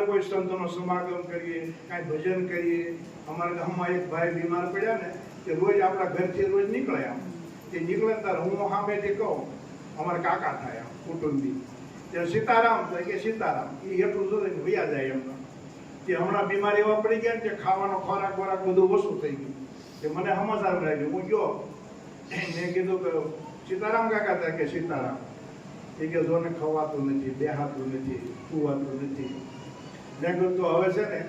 કોઈ સંતોનો સમાગમ કરીએ, કાંઈ ભજન કરીએ. અમારા ગામમાં એક ભાઈ બીમાર પડ્યા ને તે રોજ આપણા ઘરથી રોજ નીકળે. આમ તે નીકળે ત્યારે હું સામેથી કહું, અમારા કાકા થાય કુટુંબી, તે સીતારામ થાય કે સીતારામ, એ એટલું જોઈને વયા જાય એમનો. તે હમણાં બીમાર એવા પડી ગયા ને કે ખાવાનો ખોરાક બધું ઓછું થઈ ગયું. તે મને સમાચાર લાગ્યું, હું ગયો, મેં કીધું કે સીતારામ કાકા થાય કે સીતારામ. એ કે જોને ખવાતું નથી, બેહાતું નથી, સુવાતું નથી. મેં કીધું તો હવે છે ને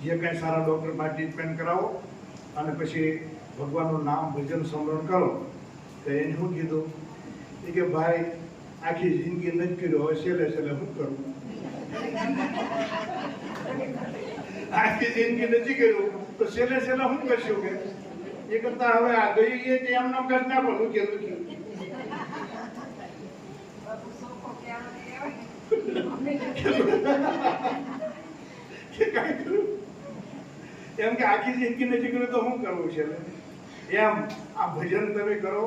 જે કાંઈ સારા ડૉક્ટરમાં ટ્રીટમેન્ટ કરાવો અને પછી ભગવાનનું નામ ભજન સ્મરણ કરો. તો એને શું કીધું, એ કે ભાઈ આખી જિંદગી નથી કર્યું, હવે છેલ્લે છેલ્લે શું કરવું? આખી જિંદગી નથી કર્યું તો છેલ્લે છેલ્લે શું કરશું? કે એ કરતા હવે આ ગઈ એ એમ નામ કરી નાખો. શું કીધું એમ કે આખી જિંદગી નથી કર્યું તો શું કરવું છે? એમ આ ભજન તમે કરો,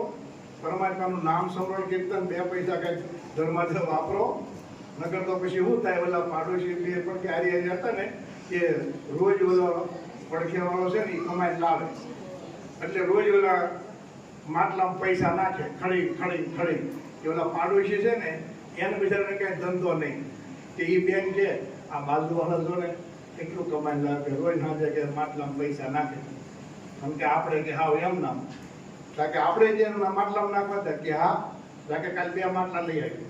પરમાત્માનું નામ સ્મરણ કીર્તન, 2 પૈસા કઈક ધર્માધર્મ વાપરો. નકર તો પછી શું થાય, ઓલા પાડોશી બે પણ કે હારી હતા ને કે રોજ ઓલો પડખે વાળો છે ને એ કમાઈ લાવે એટલે રોજ ઓલા માટલામાં પૈસા નાખે, ખડી ખડી ખડી. એ ઓલા પાડોશી છે ને એને બિચારાને કઈ ધંધો નહીં કે એ બેન કે આ બાજુવાળા જો ને એટલું કમાઈ લાવે કે રોજ ના જાય કે માટલામાં પૈસા નાખે. કેમ કે આપણે કે હાવ એમ નામ કે આપણે જે માટલામાં નાખવા હતા કે હા કે કાલે 2 માટલા લઈ આવી.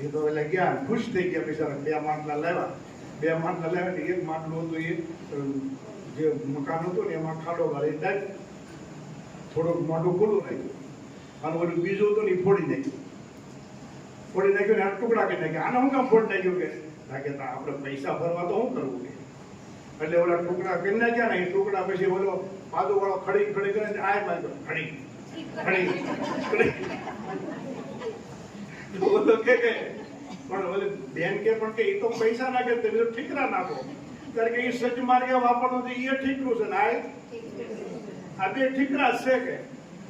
એ તો એટલે ગયા ખુશ થઈ ગયા બિચારા. 2 માટલા લાવ્યા. 2 માટલા લાવ્યા. એક માટલું હતું એ જે મકાન હતું ને એમાં ખાડો ગાળી નાખી, થોડુંક મોઢું ખુલ્લું નાખ્યું, અને ઓલું બીજું હતું ને એ ફોડી નાખ્યું ને આ ટુકડા કરી નાખ્યા. આને હું કામ ફોડી નાખ્યું? કે આપણે પૈસા ભરવા તો શું કરવું? કે એટલે ઓલા ટુકડા કરી નાખ્યા ને એ ટુકડા પછી ઓલો બાજુ વાળો ખડી ખડી કરે આ બાજુ ખડી ખડી ખડી. ઓલો કે પણ ઓલે બેન કે પણ કે એ તો પૈસા નાખે તમે ઠીકરા નાખો. કારણ કે એ સજ માર્ગે વાપરવું છે એ ઠીકરું છે ને આ 2 ઠીકરા છે. કે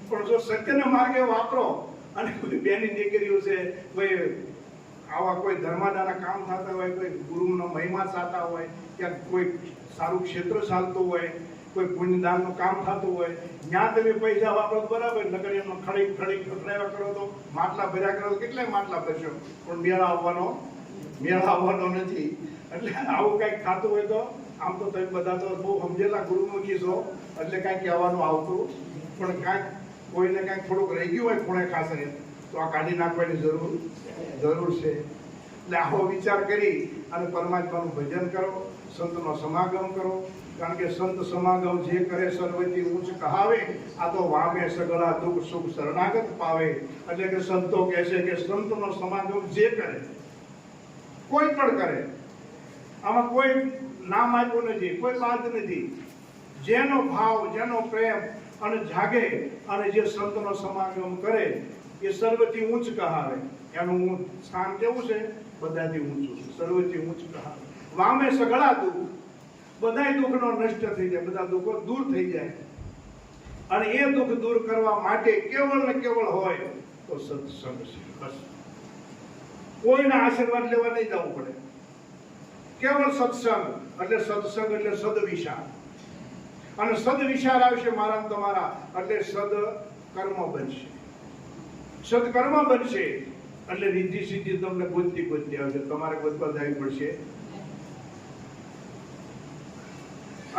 પણ જો સત્યના માર્ગે વાપરો અને કોઈ બેની દીકરીઓ છે, કોઈ આવા કોઈ ધર્માદાના કામ થતા હોય, કોઈ ગુરુનો મહિમા ચાલતા હોય, ક્યાંક કોઈ સારું ક્ષેત્ર ચાલતું હોય, કોઈ પુણ્યદાનનું કામ થતું હોય, ત્યાં તમે પૈસા વાપરો બરાબર. નકર એનો ખડી ખડી ખખડાવ્યા કરો તો માટલા ભર્યા કરો તો કેટલાય માટલા ભરશો પણ મેળ આવવાનો નથી. એટલે આવું કંઈક થતું હોય તો આમ તો તમે બધા તો બહુ સમજેલા ગુરુમુખી છો એટલે કાંઈક કહેવાનું આવતું, પણ કાંઈક કોઈને કાંઈક થોડુંક રહી ગયું હોય ખૂણે ખાસ તો આ કાઢી નાખવાની જરૂર છે. એટલે આવો વિચાર કરી અને પરમાત્માનું ભજન કરો, સંતનો સમાગમ કરો. કારણ કે સંત સમાગમ જે કરે સર્વથી ઊંચ કહાવે, આ તો વામે સગળા દુઃખ સુખ શરણાગત પાવે. એટલે કે સંતો કહે છે કે સંતનો સમાગમ જે કરે, કોઈ પણ કરે, આમાં કોઈ નામ આપ્યું નથી, કોઈ બાદ નથી. જેનો ભાવ, જેનો પ્રેમ અને જાગે અને જે સંતનો સમાગમ કરે એ સર્વથી ઊંચ કહાવે. એનું સ્થાન કેવું છે? બધાથી ઊંચું છે, સર્વથી ઊંચ કહાવે. વામે સગળા દુઃખ, બધા દુઃખનો નષ્ટ થઈ જાય, બધા દુઃખો દૂર થઈ જાય. અને એ દુઃખ દૂર કરવા માટે કેવળ ને કેવળ હોય તો સત્સંગ છે. બસ કોઈના આશીર્વાદ લેવા નહીં જવું પડે. કેવળ સત્સંગ એટલે સદવિચાર. અને સદવિચાર આવશે મારા તમારા એટલે સદકર્મ બનશે. સદકર્મ બનશે એટલે રીતિ સિદ્ધિ તમને ગોતતી આવશે. તમારે ગોતવા જવી પડશે.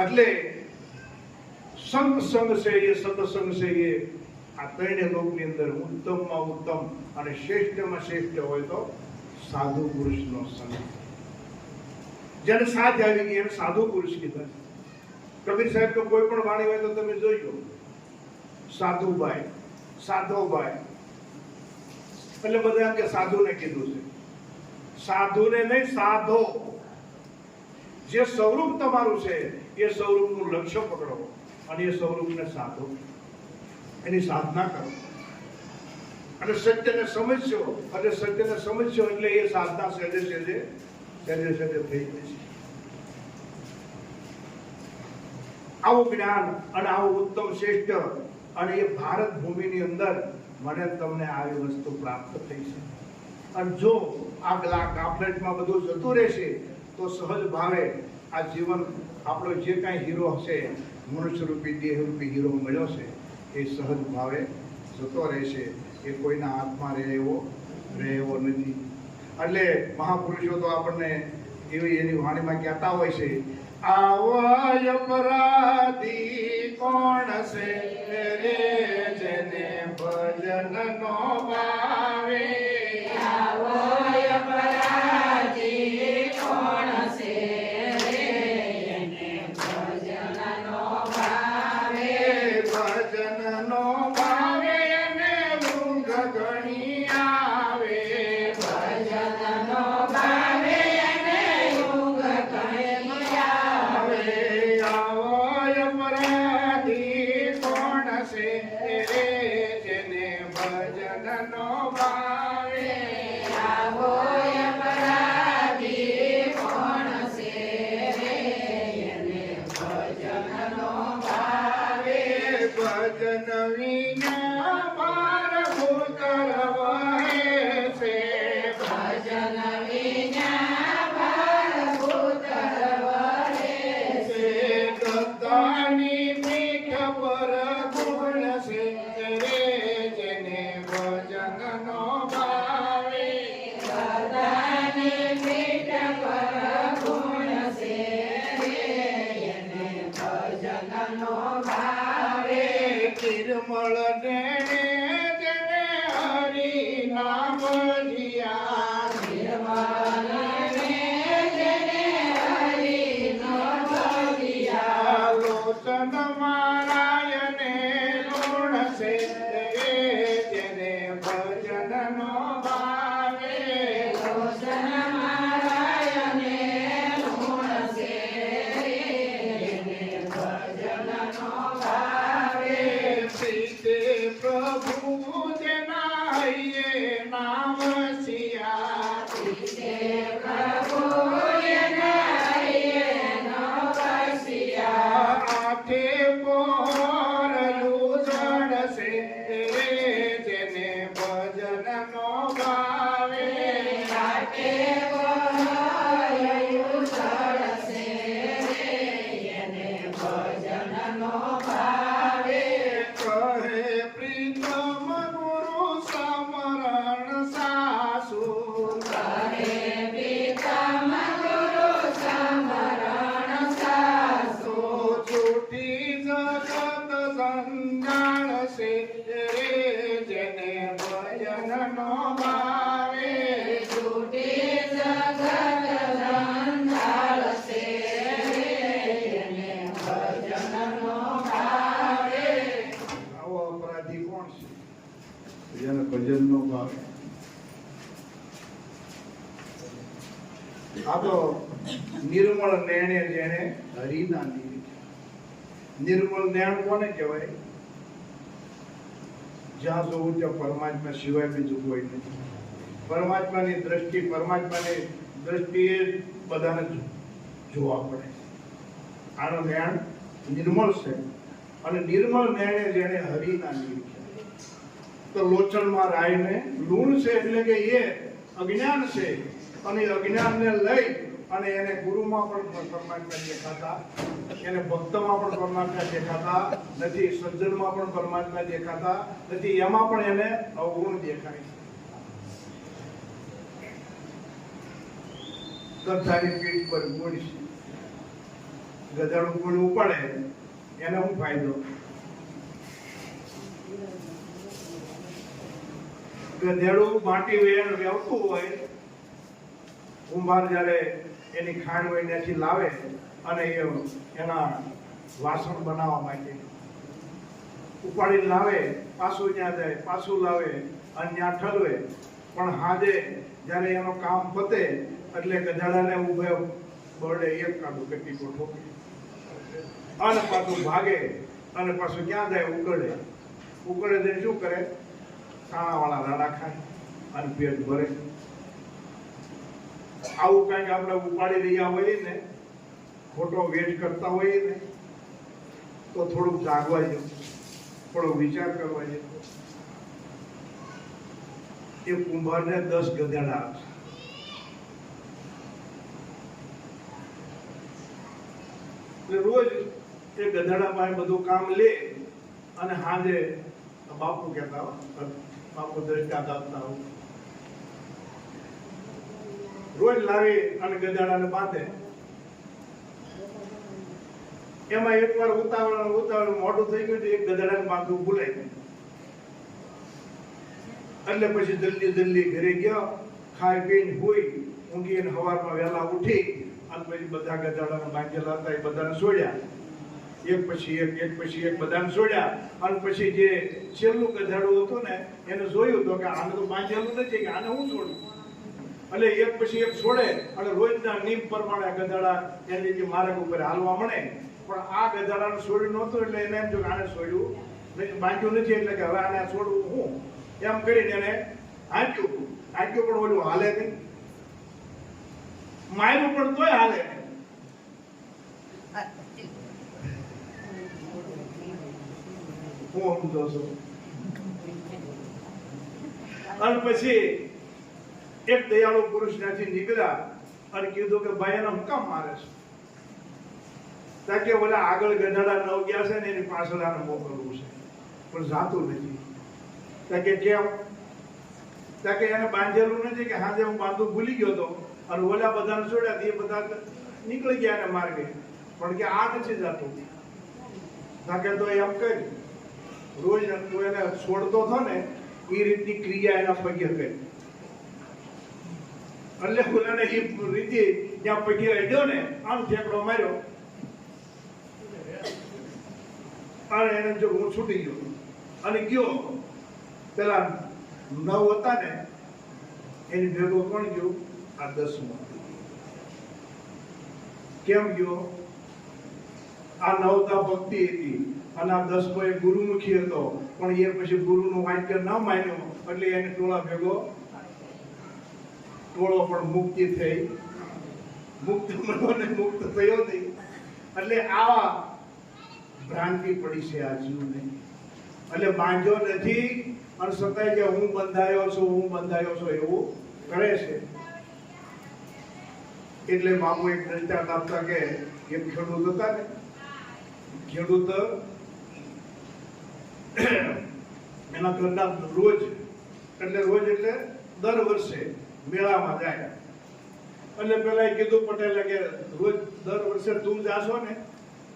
એટલે સંત સંગ છે એ સત્સંગ છે એ આ 3 લોકની અંદર ઉત્તમમાં ઉત્તમ અને શ્રેષ્ઠમાં શ્રેષ્ઠ હોય તો સાધુ પુરુષનો સંગ. જેને સાથ આવી ગઈ એને સાધુ પુરુષ કીધા. કબીર સાહેબ તો કોઈ પણ વાણી હોય તો તમે જોઈજો સાધુભાઈ, સાધોભાઈ. એટલે બધા એમ કે સાધુને કીધું છે. સાધુને નહીં, સાધો. જે સ્વરૂપ તમારું છે એ સ્વરૂપનું લક્ષ્ય પકડો અને એ સ્વરૂપને સાધો, એની સાધના કરો અને સત્યને સમજશો. એટલે સત્યને સમજશો એટલે એ સાધના સહેજે સહેજે થઈ જશે. આવું જ્ઞાન અને આવું ઉત્તમ શ્રેષ્ઠ અને એ ભારત ભૂમિની અંદર મને તમને આવી વસ્તુ પ્રાપ્ત થઈ છે. અને જો આ પેલા કાફલેટમાં બધું જતું રહેશે તો સહજ ભાવે આ જીવન આપણો જે કાંઈ હીરો હશે, મનુષ્યરૂપી દેહરૂપી હીરો મળ્યો છે એ સહજ ભાવે જતો રહેશે, એ કોઈના હાથમાં રહે એવો નથી. એટલે મહાપુરુષો તો આપણને એવી એની વાણીમાં કહેતા હોય છે, આવા અપરાધી કોણ છે રે જેને ભજન નો ભાવે, આવા અપરાધી કોણ છે રે જેને ભજન નો ભાવે, ભજન નો ભાવે અને ઊંઘ ઘણી આવે, ભજન નો ભાવે અને ઊંઘ ઘણી આવે. આવો અપરાધી કોણ છે રે જેને ભજન નો ભાવે, આવો અપરાધી કોણ છે રે જેને ભજન નો ભાવે, ભજન વિના માર ભૂતર વહે છે, ભજન વિના ભાર ભૂતર વહે છે. ગદાની પીઠ પર ગુણ છે રે જેને ભજન નો ભાવે, ગદાની પીઠ પર ગુણ છે રે એને ભજન નો ભાવે, નિર્મળ નેણે જેને હરિ નામ જીયા, નિર્મલ ને જેને હરિનો ભજિયા, લોચન મારાયને લુણ છે રે જેને ભજન નો ભાવે, લોચન મારાયને લુણ છે રે એને ભજન નો ભાવે, સીતે પ્રભુ જેના હૈયે નામ સિયા, સીતે પ્રભુ એના એનો વસિયા, આઠે પોર લૂજણ છે રે જેને ભજન નો ભાવે, આટે વહાયું ચડશે રે એને ભજન નો ભાવે, કહે પ્રીતમ ગુરુ સમરણ સાસુ, કહે પ્રીતમ ગુરુ સમરણ સાસુ, છૂટી જગત સંજાણ છે રે જેને ભજન નો ભાવે, છૂટી જગત સંજાળશે રે એને ભજન નો ભાવે, આવો અપરાધી કોણ છે જેને ભજન નો ભાવે? આ તો નિર્મળ નેણે જેને હરિના નિરીખ્યા. નિર્મળ નેણ કોને કહેવાય? જ્યાં જોવું ત્યાં પરમાત્મા સિવાય બીજું કોઈ નથી. પરમાત્માની દ્રષ્ટિએ બધાને જોવા પડે. આનો નેણ નિર્મળ છે અને નિર્મળ નેણે જેને હરિના નિરીખ્યા. તો લોચનમાં રાયને લૂણ છે એટલે કે એ અજ્ઞાન છે અને એ અજ્ઞાનને લઈ અને એને ગુરુમાં પણ પરમાત્મા દેખાતા, એને ભક્તમાં પણ પરમાત્મા દેખાતા નથી, સજ્જનમાં પણ પરમાત્મા દેખાતા નથી, એમાં પણ એને અવગુણ દેખાય છે. ગધાની પીઠ પર ગુણ છે, ગધાડું ગુણ ઉપાડે એને શું ફાયદો? ગધેડું માટી વેવતું હોય, કુંભાર જ્યારે એની ખાંડ હોય ત્યાંથી લાવે અને એના વાસણ બનાવવા માટે ઉપાડીને લાવે, પાછું ત્યાં જાય, પાછું લાવે અને ત્યાં ઠલવે. પણ હાજે જ્યારે એનો કામ પતે એટલે ગધાડાને ઉભે બરડે એક કાઢું કેટલી ઠોકી અને પાછું ભાગે અને પાછું ક્યાં જાય? ઉગડે. જઈને શું કરે? કાણાવાળા રાડા ખાય અને પેટ ભરે. આવું કંઈક આપણે ઉપાડી રહ્યા હોઈએ ને, ખોટો વેટ કરતા હોઈએ ને, તો થોડુંક જાગવા જેવું, થોડો વિચાર કરવા જેવો. એ કુંભારને 10 ગધેડા એટલે રોજ એ ગધેડા પાસે બધું કામ લે અને સાંજે બાપુ કહેતા હો, બાપુ દ્રષ્ટા આપતા હો, રોજ લાવી અને ગધેડાને બાંધે. એમાં એકવાર ઉતાવળ મોડું થઈ ગયું એક ગધેડાને બાંધવું ભૂલાઈ ગયું. એટલે પછી જલ્દી ઘરે ગયો, ખાઈ પીને હોઈ ઊંઘી અને સવારમાં વહેલા ઉઠી અને પછી બધા ગધેડાને બાંધેલા હતા એ બધાને છોડ્યા. એક પછી એક બધાને છોડ્યા. અને પછી જે છેલ્લું ગધેડું હતું ને એને જોયું તો કે આને તો બાંધેલું નથી, કે આને હું છોડું. એટલે એક પછી એક છોડે અને રોજના નિયમ પ્રમાણે ગધેડા એની જે માર્ગ ઉપર હાલવા મળે. પણ આ ગધેડાને છોડ્યું નહોતું એટલે એને એમ જો આને છોડ્યું બાંધ્યું નથી એટલે કે હવે આને છોડવું હું એમ કરીને એને હાંચ્યું પણ ઓલું હાલે નહીં, માર્યું પણ તોય હાલે નહીં. હું સમજો છું. અને પછી એક દયાળુ પુરુષ ત્યાંથી નીકળ્યા અને કીધું કે ભાઈ એને હું કામ મારે છે? તાકે ઓલા આગળ ગધેડા 9 ગયા છે ને એની પાછળ આને મોકલવું છે પણ જાતું નથી. તાકે કેમ? તાકે એને બાંધેલું નથી કે હાજે હું બાંધું ભૂલી ગયો તો અને ઓલા બધાને છોડ્યા એ બધા નીકળી ગયા એને માર્ગે, પણ કે આ નથી જાતું. તાકે તો એમ કરી રોજ તું એને છોડતો હતો ને એ રીતની ક્રિયા એના પગે કરી. એટલે ઓલાને એ રીતે જ્યાં પગે અડ્યો ને આમ ઠેકડો માર્યો અને એને જો હું છૂટી ગયો અને ગયો. પેલા 9 હતા ને એની ભેગો કોણ ગયો? આ 10મો. કેમ ગયો? આ 9 તા ભક્તિ હતી અને આ 10મો એ ગુરુમુખી હતો, પણ એ પછી ગુરુનું વાક્ય ન માન્યો એટલે એને ટોળા ભેગો ટોળો પણ મુક્તિ થઈ, મુક્ત મનોને મુક્ત થયો નહીં. એટલે આવા ભ્રાંતિ પડી છે આ જીવને. એટલે બાંધ્યો નથી અને છતાંય કે હું બંધાયો છું એવું કરે છે. એટલે બાપુ એક દ્રષ્ટાંત આપતા કે એક ખેડૂત હતા ને, ખેડૂત એના ઘરના રોજ એટલે દર વર્ષે મેળામાં જાય. એટલે પેલા કીધું પટેલે કે રોજ દર વર્ષે તું જાશો ને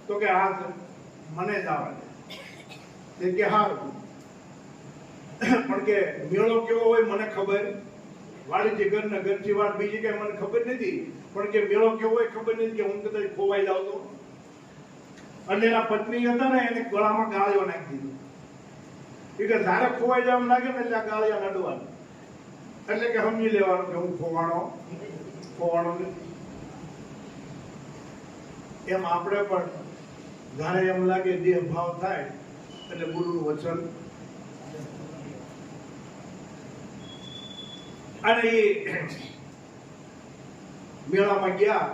તો કે હા મને જવા દે. કે હારું, પણ કે મેળો કેવો હોય મને ખબર, વાડીથી ઘરથી વાત બીજી કઈ મને ખબર નથી, પણ કે મેળો કેવો હોય ખબર નથી કે હું કદાચ ખોવાઈ જાવ તો. એટલે એના પત્ની હતા ને એને ગળામાં ગાળિયો નાખી દીધું. એ કે ધારે ખોવાઈ જવા લાગે ને એટલે આ ગાળિયા નડવાનું. એટલે કે સમજી લેવાનું કે હું ખોવાણો નથી. એમ આપણે પણ જ્યારે એમ લાગે દેહ ભાવ થાય એટલે ગુરુનું વચન. અને એ મેળામાં ગયા,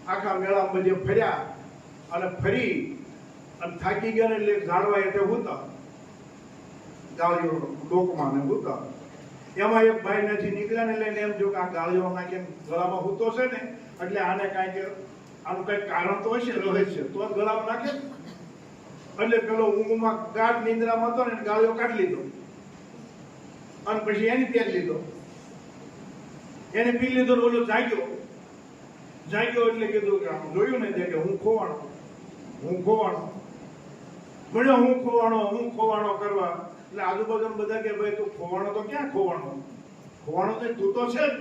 આખા મેળામાં બધે ફર્યા અને ફરી અને થાકી ગયા ને એટલે ઝાડવા એટલે હુતા, ગાળીઓ ડોકમાં ને હુતા. એમાં એક ભાઈ નથી નીકળ્યા ને એટલે એમ જો કે આ ગાળીઓ નાખીને ગળામાં હુતો છે ને એટલે આને કાંઈક આનું કઈ કારણ તો હશે, રહસ્ય તો જ ગળામાં નાખે. એટલે પેલો ઊંઘમાં ગાઢ નિંદ્રામાં હતો ને ગાળિયો કાઢી લીધો અને પછી એની પેન લીધો, એને પી લીધો. ઓલો જાગ્યો એટલે કીધું કે જોયું ને કે હું ખોવાણો મળ્યો, હું ખોવાણો કરવા. એટલે આજુબાજુ બધા કે ભાઈ તું ખોવાણો તો ક્યાં ખોવાણો તો તું તો છે જ.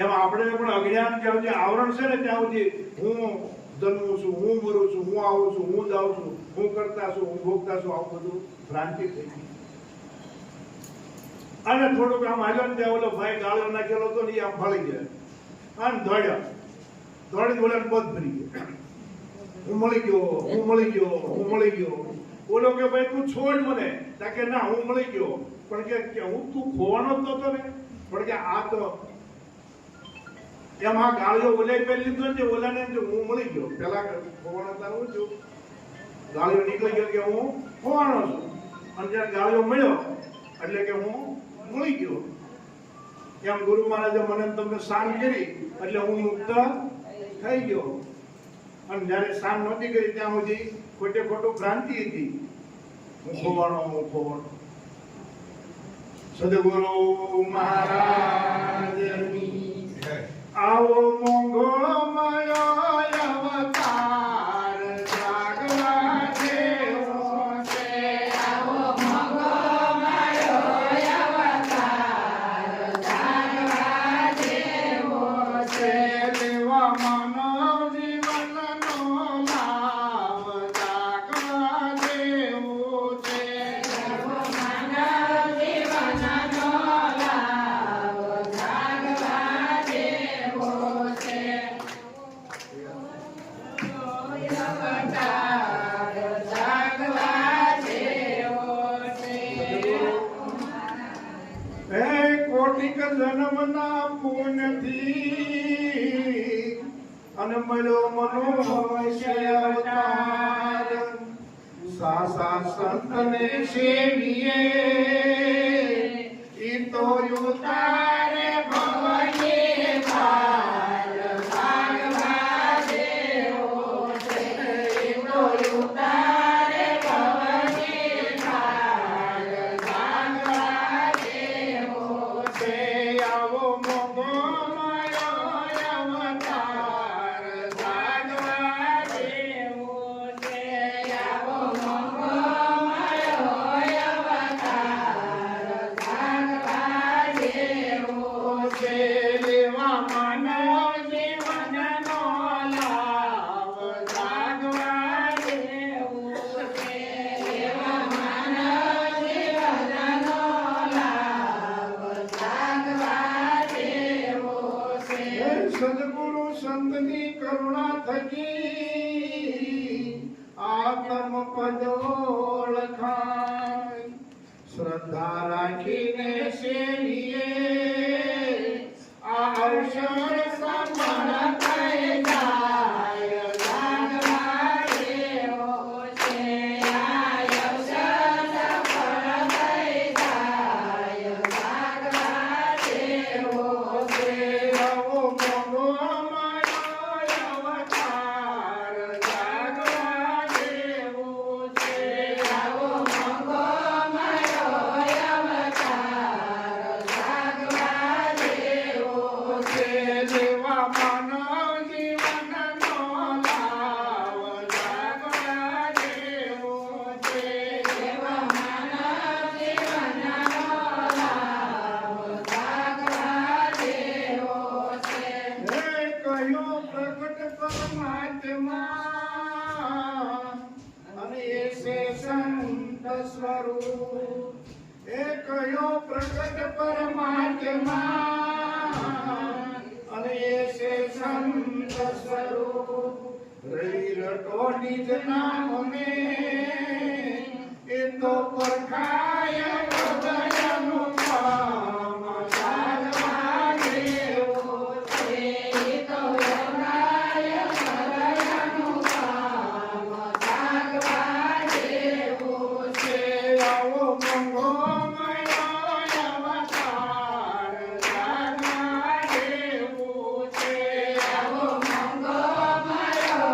એમાં આપણે પણ અજ્ઞાન કે જે આવરણ છે ને ત્યાં સુધી હું જન્મું છું, હું મરું છું, હું આવું છું, હું જાઉં છું, હું કરતા છું, હું ભોગતા છું, આવું બધું ભ્રાંતિ થઈ ગઈ. અને થોડુંક આમ હાલ્યો ને ત્યાં ઓલો ભાઈ ગાળો નાખેલો હતો ને એ આમ ફાળી ગયા આમ દોડીને ઓલાને પદ ભરી ગયો. હું મળી ગયો. ઓલો કે ભાઈ તું છોડ મને. કે ના હું મળી ગયો, પણ કે હું તું ખોવાનો જ નતો ને. પણ કે આ તો એમ આ ગાળિયો ઓલે પહેરી લીધો ને ઓલાને હું મળી ગયો. પેલા ખોવાનો તારું છું, ગાળિયો નીકળી ગયો કે હું ખોવાનો છું, અને જયારે ગાળિયો મળ્યો એટલે કે હું મળી ગયો. એમ ગુરુ મહારાજે મને તમને શાંત કરી એટલે હું મુક્ત થઈ ગયો. અને જ્યારે સામ નહોતી કરી ત્યાં સુધી ખોટે ખોટું ભ્રાંતિ હતી. હું ખોવાણો. સદગુરુ મહારાજની આવો મોંઘો મયો અવતાર જાગવા જેવો છે. આવો મોંઘો મારો અવતાર જાગવા જેવો છે. લેવા માનવ જીવનનો લાભ જાગવા જેવો છે. આવો માનવ જીવનનો લાભ જાગવા જેવો છે. અવતાર જાગવા જેવો છે. હે કોટિક જન્મના પુણ્યથી અને મળ્યો મનુષ્ય અવતાર. સાસા સંતને સેવીએ ઈ તો ઉતારે ભવની પાર જાગવા જેવો છે. તો ઉતારે ભવની પાર જાગવા જેવો છે. આવો મોંઘો માયો અવતાર જાગવા જેવો છે. આવો મોંઘો મારો અવતાર જાગવા જેવો છે. લેવા માનવ જીવનનો લાભ જાગવા જેવો છે. એવા માનવ જીવનનો લાભ જાગવા જેવો છે. હે સદગુરુ સંતની કરુણા થકી આત્મ પદ ઓળખાય. શ્રદ્ધા રાખીને સેવીએ આ અવસર સમણ થઈ જાય જાગવા જેવો છે. આ અવસર સફળ થઈ જાય જાગવા જેવો છે. આવો મોંઘો માયો અવતાર જાગવા જેવો છે. આવો મોંઘો મારો અવતાર જાગવા જેવો છે. લેવા માનવ જીવનનો લાભ જાગવા જેવો છે. એવા માનવ જીવનનો લાભ જાગવા જેવો છે. હે કયો પ્રગટ પરમાત્મા અને એ છે સંત સ્વરૂપ. એ કયો પ્રગટ પરમાત્મા અને એ છે સંત સ્વરૂપ. રહી રટો નિજ નામને એ તો પરખાય હૃદયનું કામ જાગવા જેવો એ તો યોગાય હૃદયનું કામ જાગવા જેવો છે. આવો મોંઘો માયો અવતાર જાગવા જેવો છે. આવો મોંઘો મારો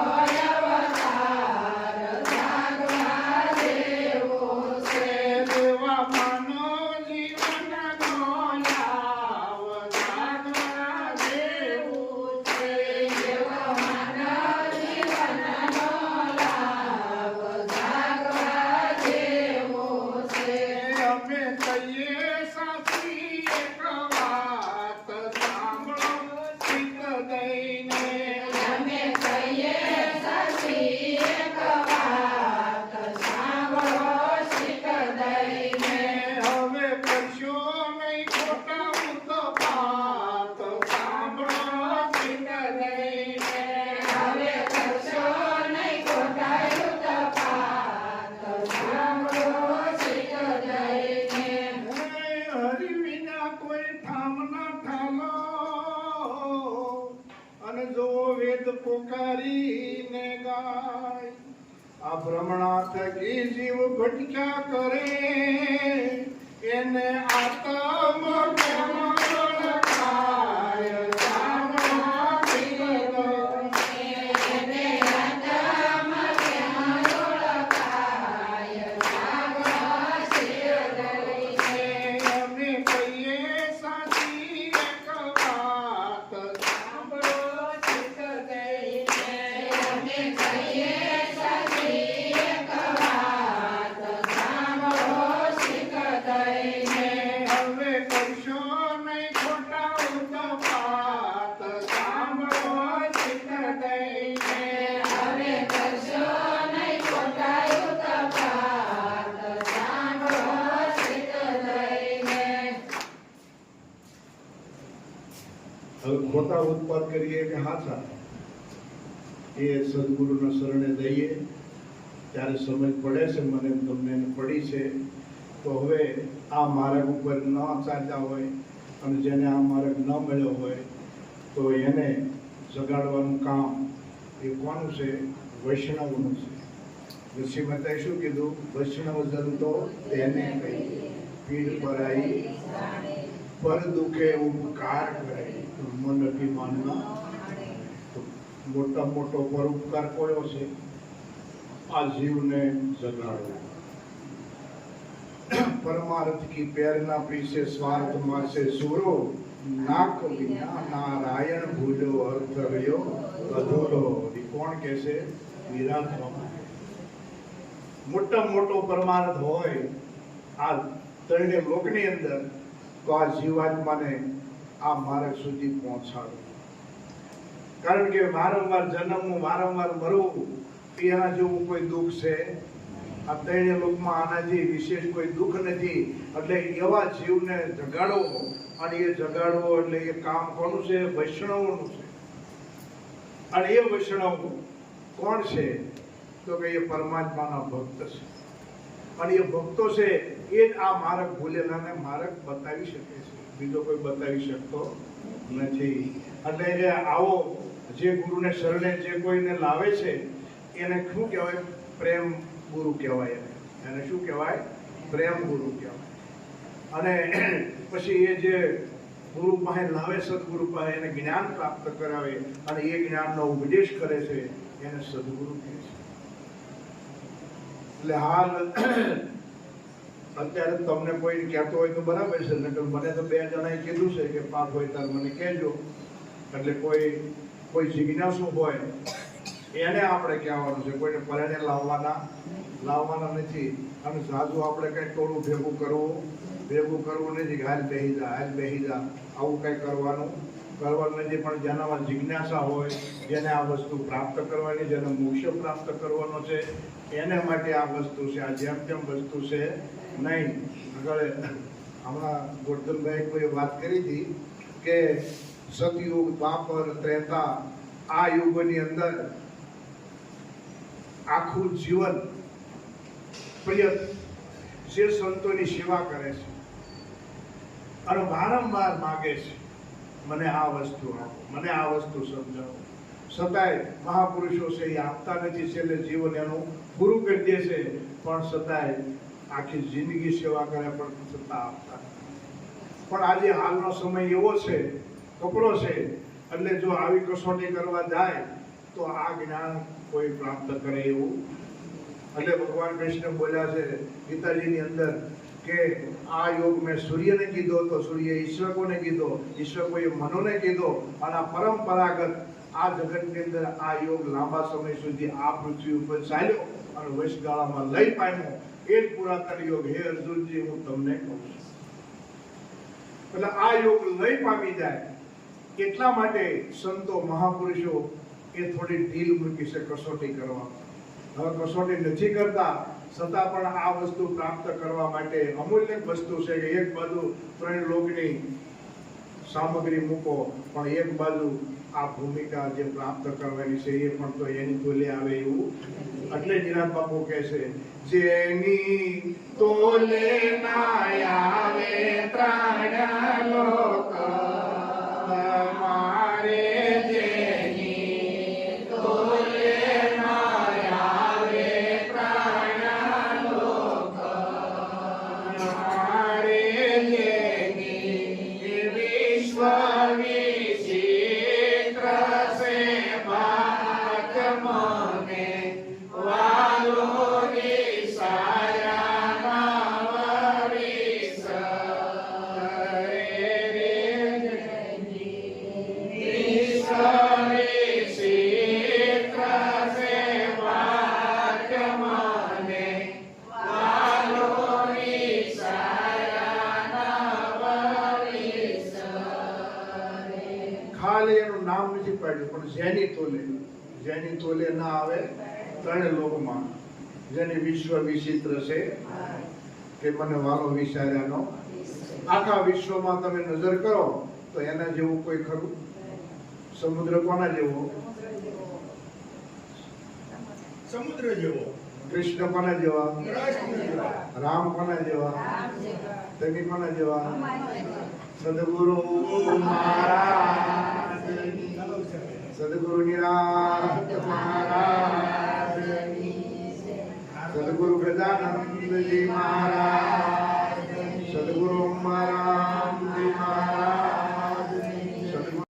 અવતાર જાગવા જેવો છે. લેવા માનવ જીવનનો લાભ જાગવા જેવો છે. એવો માનવ જીવનનો લાભ જાગવા જેવો છે. અમે કહીએ સાચી એક વાત સાંભળો ચિત્ત દઈને. અમે કહીએ સાચી એક વાત સાંભળો શીખ દઈને. હવે કરશો નહીં ખોટા ઉત્પાત સાંભળો ચિત્ત દઈને. હવે કરશો નહીં ખોટા ઉત્પાત સાંભળો શીખ દઈને. હરિ વિના કોઈ ઠામ ના ઠાલો અને જો વેદ પોકારીને ગાય. આ ભ્રમણા થકી જીવ ભટક્યા કરે એને આત્મ કેમ ઓળખાય. સાંભળો ચિત્ત દઈને. એને ખોટા ઉત્પાદ કરીએ કે હાચા, એ સદગુરુના શરણે જઈએ ત્યારે સમજ પડે છે, મને તમને પડી છે. તો હવે આ માર્ગ ઉપર ન ચાલતા હોય અને જેને આ માર્ગ ન મળ્યો હોય તો એને જગાડવાનું કામ એ કોનું છે? વૈષ્ણવનું છે. ઋષિ મતાએ શું કીધું? વૈષ્ણવ જન તો તેને કહીએ, પીડ પરાઈ પર દુખે ઉપકાર કરે, મન અભિમાનમાં. મોટા મોટો પરોપકાર કયો છે? આ જીવને જગાડવો. પરમાર્થ કી પ્રેરણા પીછે સ્વાર્થ માસે સુરો, નાક વિના નારાયણ ભૂલ્યો અર્થ રહ્યો અધૂરો. કોણ કે છે? વિરાટ. મોટા મોટો પરમાર્થ હોય આ ત્રણે લોકની અંદર, તો આ જીવાત્માને આ માર્ગ સુધી પહોંચાડો. કારણ કે વારંવાર જન્મવું, વારંવાર મરવું, એના જેવું કોઈ દુઃખ છે આ ત્રણે લોકમાં? આનાથી વિશેષ કોઈ દુઃખ નથી. એટલે એવા જીવને જગાડવો, અને એ જગાડવો એટલે એ કામ કોનું છે? વૈષ્ણવનું છે. અને એ વૈષ્ણવ કોણ છે? તો કે એ પરમાત્માના ભક્ત છે. અને એ ભક્તો છે એ જ આ માર્ગ ભૂલેલાને માર્ગ બતાવી શકે છે, બીજો કોઈ બતાવી શકતો નથી. એટલે જે આવો જે ગુરુને શરણે જે કોઈને લાવે છે એને શું કહેવાય? પ્રેમ ગુરુ કહેવાય. એને શું કહેવાય? પ્રેમ ગુરુ કહેવાય. અને પછી એ જે ગુરુ પાસે લાવે, સદગુરુ પાસે, એને જ્ઞાન પ્રાપ્ત કરાવે અને એ જ્ઞાનનો ઉપદેશ કરે છે, એને સદગુરુ કહે છે. એટલે હાલ અત્યારે તમને કોઈ કહેતો હોય તો બરાબર છે, નકર મને તો 2 જણાએ કીધું છે કે પાપ હોય ત્યારે મને કહેજો. એટલે કોઈ જિજ્ઞાસુ હોય એને આપણે કહેવાનું છે, કોઈને પરણે લાવવાના નથી. અને સાધુ આપણે કઈ ટોળું ભેગું કરવું નથી કે હાલ બેહી જા, આવું કઈ કરવાનું નથી. પણ જેનામાં જિજ્ઞાસા હોય, જેને આ વસ્તુ પ્રાપ્ત કરવાની, જેને મોક્ષ પ્રાપ્ત કરવાનો છે, એને માટે આ વસ્તુ છે. આ જેમ તેમ વસ્તુ છે નહીં. આગળ હમણાં ગોરધનભાઈ કોઈ વાત કરી હતી કે સતયુગ, દ્વાપર, ત્રેતા, આ યુગોની અંદર આખું જીવન પ્રિય જે સંતોની સેવા કરે છે અને વારંવાર માગે છે, મને આ વસ્તુ આપો, મને આ વસ્તુ સમજાવો. છતાંય મહાપુરુષો છે એ આપતા નથી. છેલ્લે જીવન એનું પૂરું કરી દે છે, પણ છતાંય આખી જિંદગી સેવા કરે પણ છતાં આપતા નથી. પણ આજે હાલનો સમય એવો છે, કપરો છે. એટલે જો આવી કસોટી કરવા જાય તો આ જ્ઞાન કોઈ પ્રાપ્ત કરે એવું. એટલે ભગવાન કૃષ્ણ બોલ્યા છે ગીતાજીની અંદર કે આ યોગ મેં સૂર્યને કીધો તો સૂર્ય ઈશ્વકોને કીધો, ઈશ્વકોએ મનોને કીધો. અને આ પરંપરાગત આ જગતની અંદર આ યોગ લાંબા સમય સુધી આ પૃથ્વી ઉપર ચાલ્યો અને વૈશગાળામાં લઈ પામ્યો. એ જ પુરાતન યોગ. હે અર્જુનજી, હું તમને કહું છું. એટલે આ યોગ લઈ પામી જાય એટલા માટે સંતો મહાપુરુષો એ થોડી ઢીલ મૂકી છે કસોટી કરવા. હવે કસોટી નથી કરતા, છતાં પણ આ વસ્તુ પ્રાપ્ત કરવા માટે અમૂલ્ય વસ્તુ છે કે એક બાજુ 3 લોકની સામગ્રી મૂકો, પણ એક બાજુ આ ભૂમિકા જે પ્રાપ્ત કરવાની છે એ પણ તો એની તોલે આવે એવું. એટલે નિરાંત બાપુ કહે છે, જેની તોલે ના આવે 3 લોક, મારે જેની તોલે ના આવે 3 લોક, મારે જેની વિશ્વ વિચિત્ર છે ભાગ મને વાલો ખાલી એનું નામ નથી પાડ્યું, પણ જેની તોલે ના આવે 3 લોકમાં, જેની વિશ્વ વિચિત્ર છે કે મને વાલો વિચાર્યાનો. આખા વિશ્વમાં તમે નજર કરો તો એના જેવું કોઈ ખરું? સમુદ્ર કોના જેવો? સમુદ્ર જેવો. કૃષ્ણ કોના જેવા? રામ કોના જેવા? તમે કોના જેવા? સદગુરુ મહારાજ, સદગુરુ નિરાંત મહારાજ, સદગુરુ ગજાનંદજી મહારાજ.